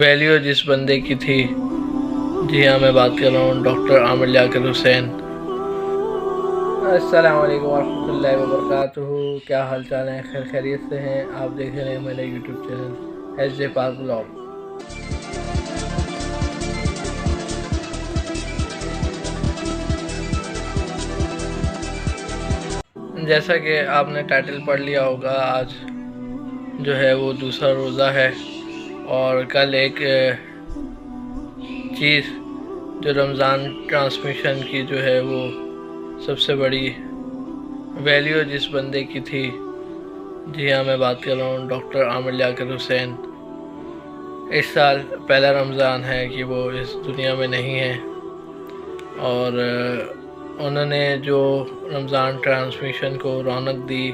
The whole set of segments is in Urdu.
ویلیو جس بندے کی تھی، جی ہاں میں بات کر رہا ہوں ڈاکٹر عامر لیاقت حسین۔ السلام علیکم ورحمۃ اللہ وبرکاتہ۔ کیا حال چال ہیں؟ خیر خیریت سے ہیں؟ آپ دیکھ رہے ہیں میرا یوٹیوب چینل ایس جے پاک بلاگ۔ جیسا کہ آپ نے ٹائٹل پڑھ لیا ہوگا، آج جو ہے وہ دوسرا روزہ ہے، اور کل ایک چیز جو رمضان ٹرانسمیشن کی جو ہے وہ سب سے بڑی ویلیو جس بندے کی تھی، جی ہاں میں بات کر رہا ہوں ڈاکٹر عامر لیاقت حسین۔ اس سال پہلا رمضان ہے کہ وہ اس دنیا میں نہیں ہے، اور انہوں نے جو رمضان ٹرانسمیشن کو رونق دی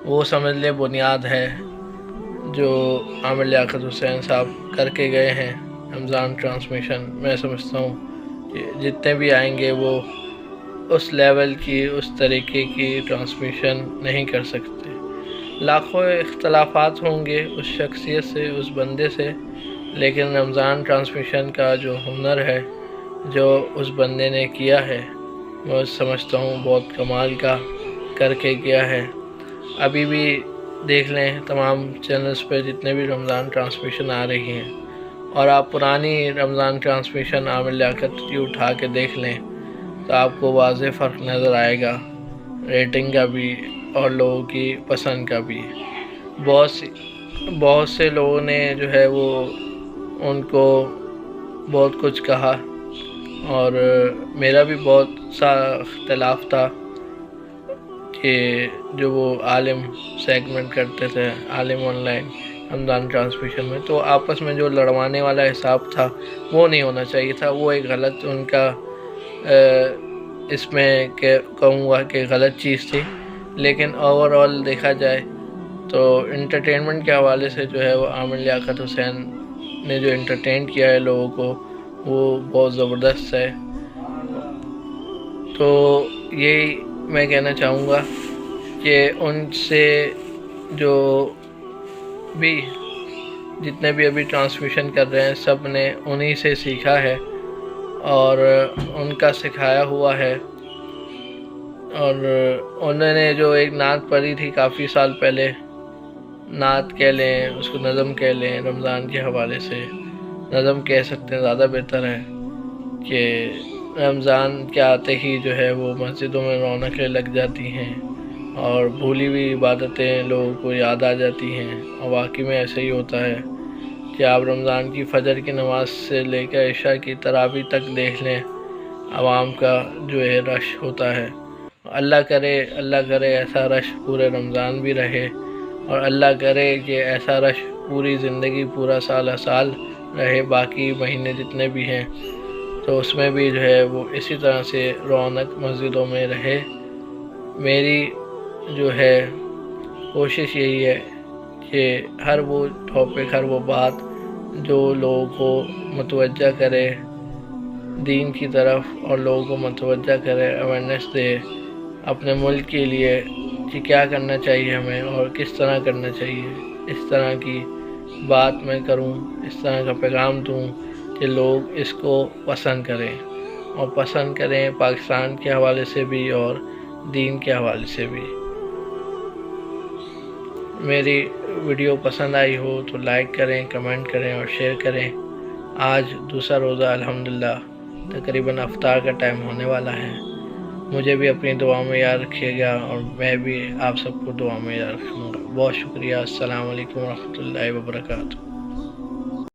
وہ سمجھ لے بنیاد ہے جو عامر لیاقت حسین صاحب کر کے گئے ہیں رمضان ٹرانسمیشن۔ میں سمجھتا ہوں کہ جتنے بھی آئیں گے وہ اس لیول کی، اس طریقے کی ٹرانسمیشن نہیں کر سکتے۔ لاکھوں اختلافات ہوں گے اس شخصیت سے، اس بندے سے، لیکن رمضان ٹرانسمیشن کا جو ہنر ہے جو اس بندے نے کیا ہے، میں سمجھتا ہوں بہت کمال کا کر کے گیا ہے۔ ابھی بھی دیکھ لیں تمام چینلز پہ جتنے بھی رمضان ٹرانسمیشن آ رہی ہیں، اور آپ پرانی رمضان ٹرانسمیشن عامر لیاقت کی اٹھا کے دیکھ لیں تو آپ کو واضح فرق نظر آئے گا، ریٹنگ کا بھی اور لوگوں کی پسند کا بھی۔ بہت سے لوگوں نے جو ہے وہ ان کو بہت کچھ کہا، اور میرا بھی بہت سا اختلاف تھا کہ جو وہ عالم سیگمنٹ کرتے تھے، عالم آن لائن رمضان ٹرانسمیشن میں، تو آپس میں جو لڑوانے والا حساب تھا وہ نہیں ہونا چاہیے تھا۔ وہ ایک غلط ان کا اس میں کہوں گا کہ غلط چیز تھی، لیکن اوور آل دیکھا جائے تو انٹرٹینمنٹ کے حوالے سے جو ہے وہ عامر لیاقت حسین نے جو انٹرٹین کیا ہے لوگوں کو، وہ بہت زبردست ہے۔ تو یہی میں کہنا چاہوں گا کہ ان سے جو بھی جتنے بھی ابھی ٹرانسمیشن کر رہے ہیں سب نے انہی سے سیکھا ہے، اور ان کا سکھایا ہوا ہے۔ اور انہوں نے جو ایک نعت پڑھی تھی کافی سال پہلے، نعت کہہ لیں اس کو، نظم کہہ لیں، رمضان کے حوالے سے نظم کہہ سکتے ہیں، زیادہ بہتر ہے کہ رمضان کے آتے ہی جو ہے وہ مسجدوں میں رونقیں لگ جاتی ہیں، اور بھولی ہوئی عبادتیں لوگوں کو یاد آ جاتی ہیں۔ اور واقعی میں ایسے ہی ہوتا ہے کہ آپ رمضان کی فجر کی نماز سے لے کر عشاء کی تراویح تک دیکھ لیں، عوام کا جو ہے رش ہوتا ہے۔ اللہ کرے ایسا رش پورے رمضان بھی رہے، اور اللہ کرے کہ ایسا رش پوری زندگی، پورا سال رہے، باقی مہینے جتنے بھی ہیں تو اس میں بھی جو ہے وہ اسی طرح سے رونق مسجدوں میں رہے۔ میری جو ہے کوشش یہی ہے کہ ہر وہ ٹاپک، ہر وہ بات جو لوگوں کو متوجہ کرے دین کی طرف، اور لوگوں کو متوجہ کرے، اویئرنیس دے اپنے ملک کے لیے کہ کیا کرنا چاہیے ہمیں اور کس طرح کرنا چاہیے، اس طرح کی بات میں کروں، اس طرح کا پیغام دوں کہ لوگ اس کو پسند کریں، اور پسند کریں پاکستان کے حوالے سے بھی اور دین کے حوالے سے بھی۔ میری ویڈیو پسند آئی ہو تو لائک کریں، کمنٹ کریں اور شیئر کریں۔ آج دوسرا روزہ الحمدللہ، تقریباً افطار کا ٹائم ہونے والا ہے۔ مجھے بھی اپنی دعا میں یاد رکھیے گا، اور میں بھی آپ سب کو دعا میں یاد رکھوں گا۔ بہت شکریہ۔ السلام علیکم ورحمۃ اللہ وبرکاتہ۔